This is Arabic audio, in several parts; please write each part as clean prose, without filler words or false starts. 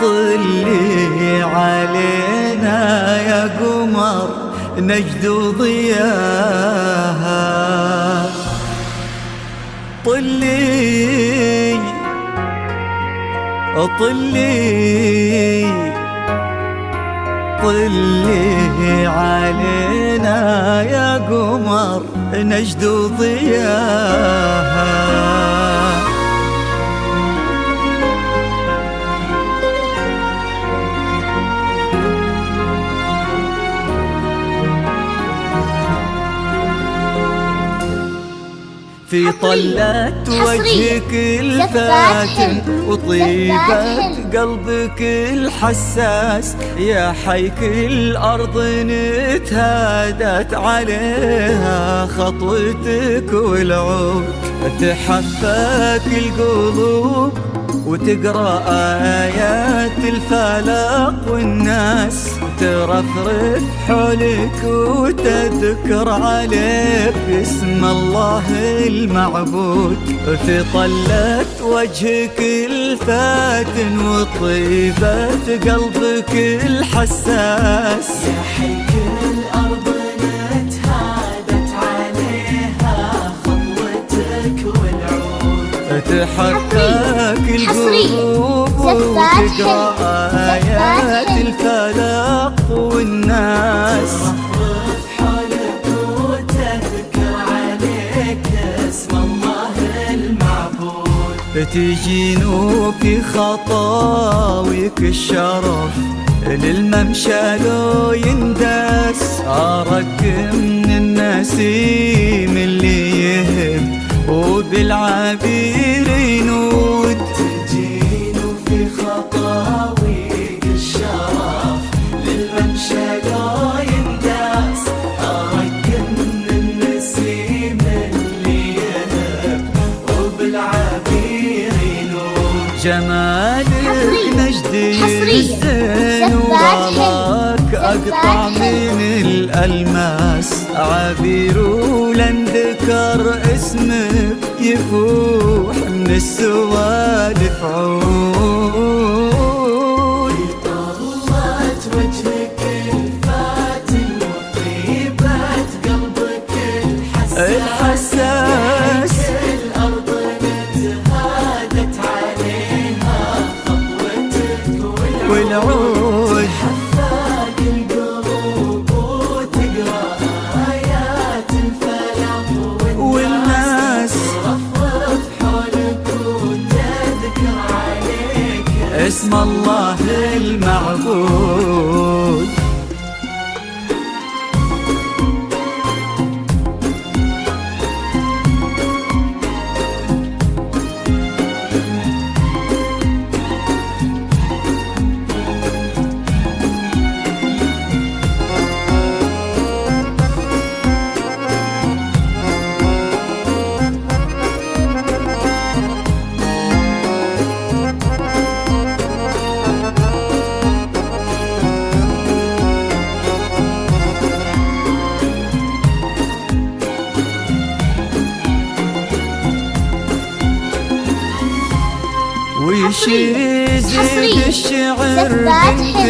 طلي علينا يا قمر نجد ضياها، طلي طلي طلي علينا يا قمر نجد ضياها. في طلة وجهك الفاتن وطيبة قلبك الحساس، يا حيك الأرض نتهادت عليها خطوتك والعود، تحفاك القلوب وتقرأ آيات الفلق والناس، ترفرف حولك وتذكر عليك اسم الله المعبود. في طلة وجهك الفاتن وطيبة قلبك الحساس، يا حيك الأرض نتهادت عليها خطوتك والعود، تحفاك القلوب وتقرأ آيات الفلق والناس، ترفرف حولك وتذكر عليك اسم الله المعبود. تجين في خطاويك الشرف للممشى لو ينداس، أراك من النسيم اللي يهب وبالعبير ينود. تجين في خطاويك الشرف للممشى لو ينداس، أراك من النسيم اللي يهب وبالعبير ينود. جمالك نجدي الزين وغلاك أقطع من الألماس، عبير ولن ذكر اسمك يفوح من السوالف عود. طلت وجهك الفاتن وطيبة قلبك الحساس، الأرض نتهادت عليها خطوتك والعود، تحفاك القلوب وتقرأ آيات الفلق والناس، ترفرف حولك وتذكر عليك اسم الله المعبود. وش يزيد الشعر بنت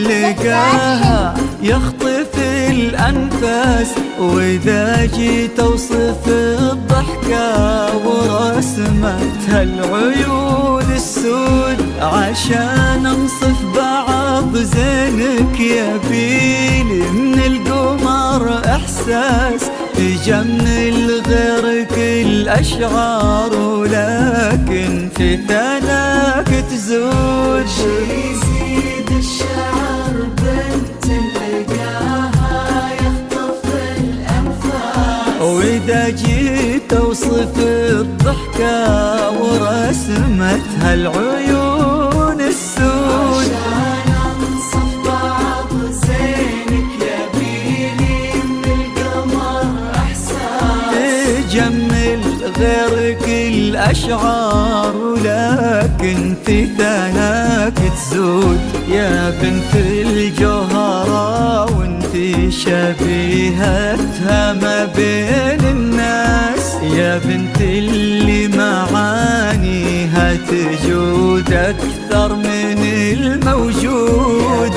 لقاها يخطف الأنفاس، وإذا جيت أوصف الضحكة ورسمتها العيون السود، عشان أنصف بعض زينك يبيلي من القمر إحساس، تجمل غيرك الأشعار ولكن في ثناك تزود. يزيد الشعر بنت لقاها يخطف الأنفاس، وإذا جيت أوصف الضحكة ورسمتها العيون السود، عشان أنصف بعض زينك يبيلي من القمر إحساس، تجمل غيرك الأشعار ولكن في ثناك تزود. يا بنت الجوهرة وانتي شبيهتها ما بين الناس، يا بنت اللي معانيها تجود أكثر من الموجود.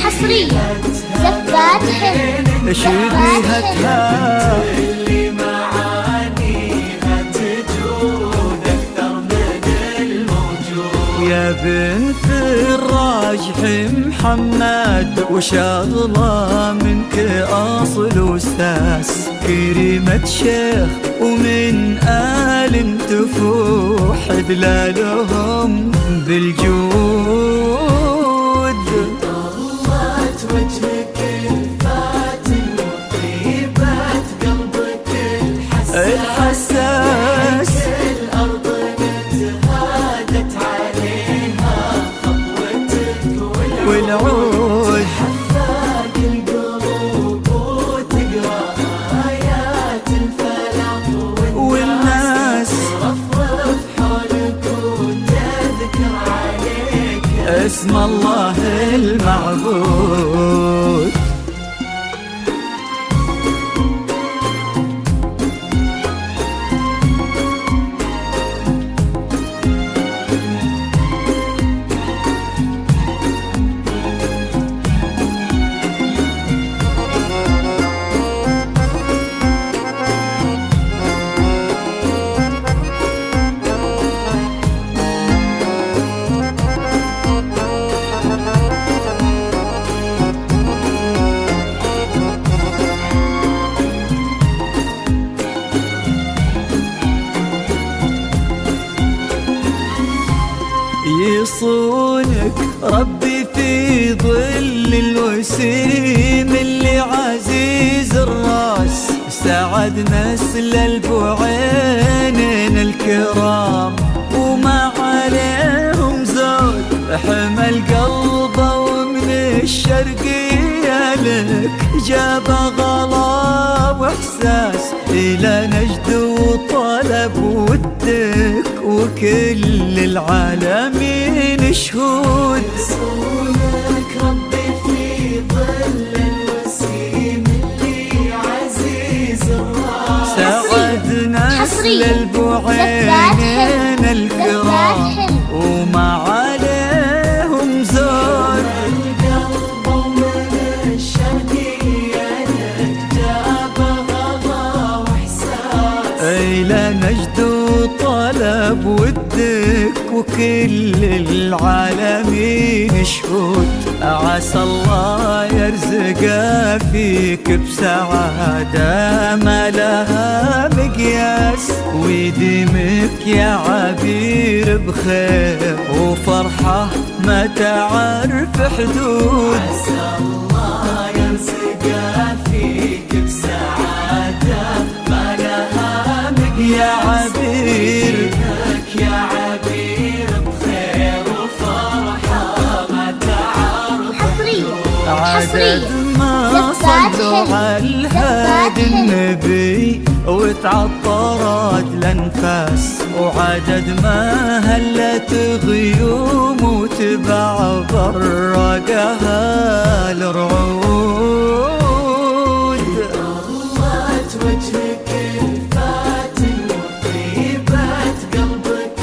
حصريا زفات حلم شبيهتها اللي معانيها تجود أكثر من الموجود. يا بنت الراجح محمد وشغلة منك أصل وساس، كريمة شيخ ومن آل تفوح دلالهم بالجود. طلت وجهك الفاتن وطيبة قلبك الحساس، الأرض نتهادت عليها خطوتك والعود حفاك القلوب وتقرأ آيات الفلاح والناس رفرف حولك وتذكر عليك اسم الله المعبود. يصونك ربي في ظل الوسيم اللي عزيز الراس، سعد نسل البعينين الكرام وما عليهم زود، حمل قلبه ومن الشرقية لك جاب غلا واحساس، الى نجد وطلب ودك وكل العالمين شهود. يصونك ربي في ظل الوسيم اللي عزيز الراس، سعد نسل البعينين الكرام وما عليهم زود، القلب ومن الشرقية لك جاب غلا واحساس، إلى نجد وطلب ودك وكل العالمين شهود. عسى الله يرزق فيك بسعادة ما لها مقياس، ويديمك يا عبير بخير وفرحة ما تعرف حدود. عسى الله يرزق فيك بسعادة ما لها مقياس، يا عبير يا عبير بخير وفرحة ما تعرف عدد ما صلوا على الهادي النبي وتعطرت الانفاس، وعدد ما هلت غيوم وتبع برقها الرعود. طلت وجهك الفاتن وطيبة قلبك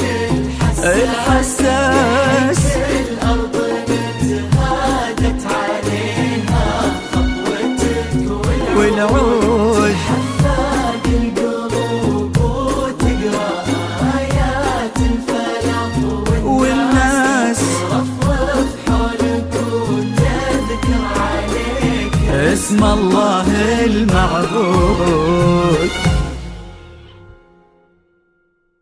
الحساس، الأرض نتهادت عليها خطوتك والعود حفاك القلوب وتقرأ آيات الفلاح والناس رفرف حولك وتذكر عليك اسم الله المعبود.